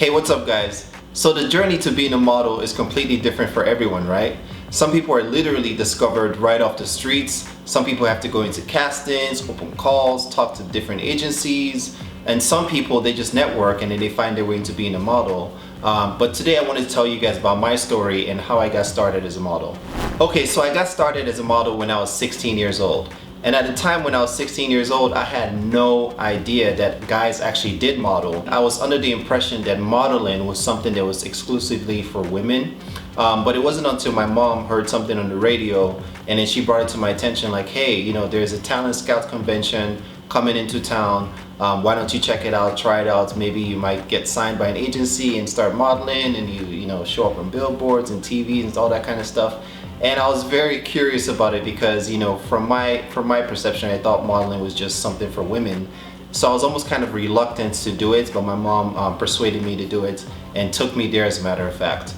Hey, what's up guys? So the journey to being a model is completely different for everyone, right? Some people are literally discovered right off the streets. Some people have to go into castings, open calls, talk to different agencies, and some people, they just network and then they find their way into being a model. But today I wanted to tell you guys about my story and how I got started as a model. Okay, so I got started as a model when I was 16 years old. And at the time when I was 16 years old, I had no idea that guys actually did model. I was under the impression that modeling was something that was exclusively for women. But it wasn't until my mom heard something on the radio and then she brought it to my attention like, hey, you know, there's a talent scout convention coming into town. Why don't you check it out, try it out? Maybe you might get signed by an agency and start modeling and you know, show up on billboards and TV and all that kind of stuff. And I was very curious about it because, you know, from my perception, I thought modeling was just something for women. So I was almost kind of reluctant to do it, but my mom persuaded me to do it and took me there, as a matter of fact.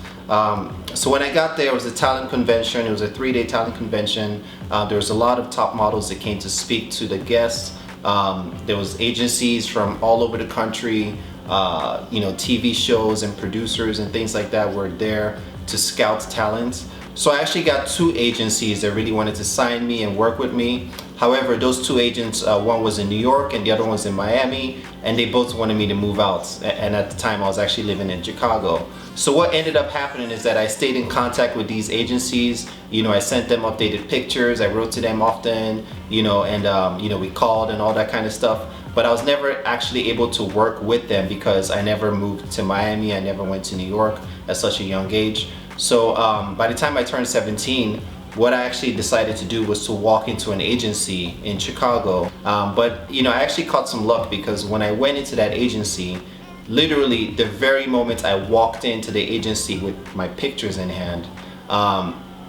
So when I got there, it was a talent convention. It was a 3-day talent convention. There was a lot of top models that came to speak to the guests. There was agencies from all over the country, you know, TV shows and producers and things like that were there to scout talent. So I actually got 2 agencies that really wanted to sign me and work with me. However, those 2 agents, one was in New York and the other one was in Miami, and they both wanted me to move out. And at the time I was actually living in Chicago. So what ended up happening is that I stayed in contact with these agencies. You know, I sent them updated pictures, I wrote to them often, you know, and you know, we called and all that kind of stuff. But I was never actually able to work with them because I never moved to Miami, I never went to New York at such a young age. So by the time I turned 17, what I actually decided to do was to walk into an agency in Chicago. But you know, I actually caught some luck because when I went into that agency, literally the very moment I walked into the agency with my pictures in hand,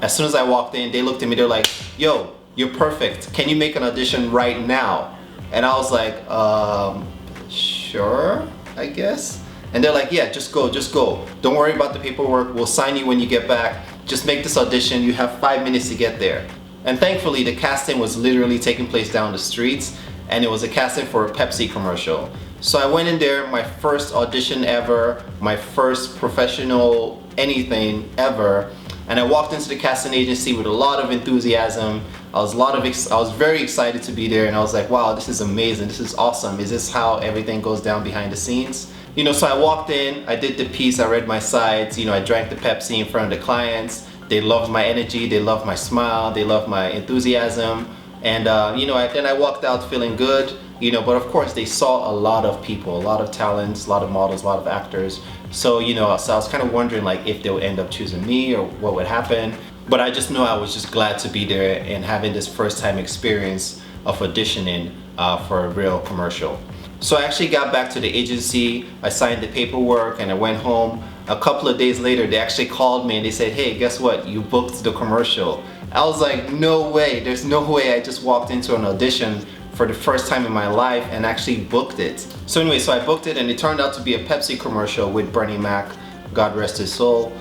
as soon as I walked in, they looked at me, they're like, yo, you're perfect. Can you make an audition right now? And I was like, sure, I guess. And they're like, yeah, just go. Don't worry about the paperwork. We'll sign you when you get back. Just make this audition. You have 5 minutes to get there. And thankfully, the casting was literally taking place down the streets, and it was a casting for a Pepsi commercial. So I went in there, my first audition ever, my first professional anything ever. And I walked into the casting agency with a lot of enthusiasm. I was very excited to be there, and I was like, wow, this is amazing. This is awesome. Is this how everything goes down behind the scenes? You know, so I walked in, I did the piece, I read my sides, you know, I drank the Pepsi in front of the clients. They loved my energy, they loved my smile, they loved my enthusiasm. And you know, then I walked out feeling good, you know, but of course they saw a lot of people, a lot of talents, a lot of models, a lot of actors. So, you know, so I was kind of wondering like if they would end up choosing me or what would happen. But I just know I was just glad to be there and having this first time experience of auditioning for a real commercial. So I actually got back to the agency, I signed the paperwork and I went home. A couple of days later, they actually called me and they said, hey, guess what? You booked the commercial. I was like, no way, there's no way I just walked into an audition for the first time in my life and actually booked it. So anyway, so I booked it and it turned out to be a Pepsi commercial with Bernie Mac, God rest his soul.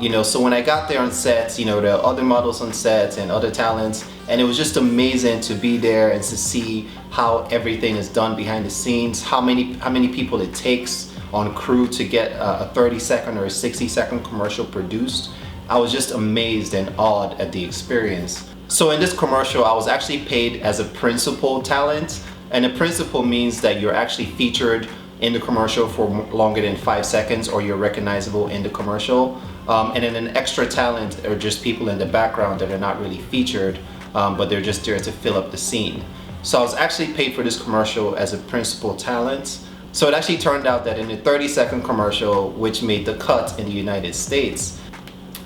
You know, so when I got there on set, you know, there are other models on set and other talents, and it was just amazing to be there and to see how everything is done behind the scenes, how many people it takes on crew to get a 30-second or a 60-second commercial produced. I was just amazed and awed at the experience. So in this commercial, I was actually paid as a principal talent, and a principal means that you're actually featured in the commercial for longer than 5 seconds, or you're recognizable in the commercial. And then an extra talent are just people in the background that are not really featured, but they're just there to fill up the scene. So I was actually paid for this commercial as a principal talent. So it actually turned out that in the 30-second commercial, which made the cut in the United States,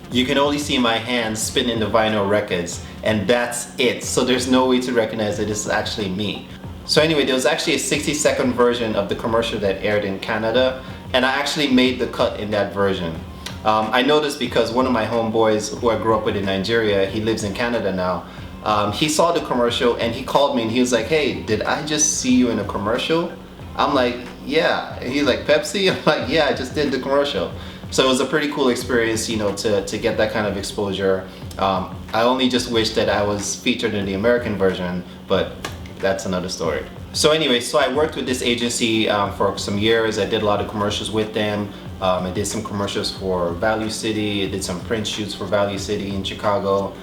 you can only see my hands spinning the vinyl records, and that's it. So there's no way to recognize that this is actually me. So anyway, there was actually a 60-second version of the commercial that aired in Canada, and I actually made the cut in that version. I know this because one of my homeboys who I grew up with in Nigeria, he lives in Canada now, he saw the commercial and he called me and he was like, hey, did I just see you in a commercial? I'm like, yeah. And he's like, Pepsi? I'm like, yeah, I just did the commercial. So it was a pretty cool experience, you know, to get that kind of exposure. I only just wish that I was featured in the American version, but that's another story. So anyway, so I worked with this agency for some years. I did a lot of commercials with them. I did some commercials for Value City. I did some print shoots for Value City in Chicago.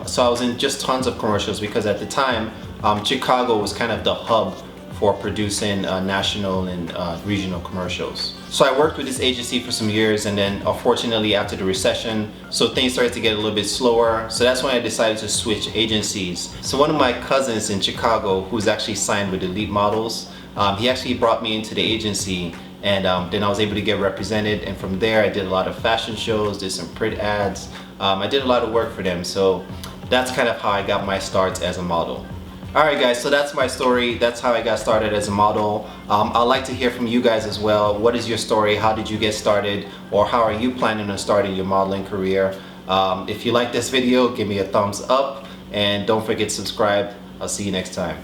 So I was in just tons of commercials because at the time, Chicago was kind of the hub for producing national and regional commercials. So I worked with this agency for some years, and then unfortunately after the recession, so things started to get a little bit slower. So that's when I decided to switch agencies. So one of my cousins in Chicago, who's actually signed with Elite Models, he actually brought me into the agency, and then I was able to get represented, and from there I did a lot of fashion shows, did some print ads. I did a lot of work for them, so that's kind of how I got my start as a model. Alright guys, so that's my story. That's how I got started as a model. I'd like to hear from you guys as well. What is your story? How did you get started? Or how are you planning on starting your modeling career? If you like this video, give me a thumbs up and don't forget to subscribe. I'll see you next time.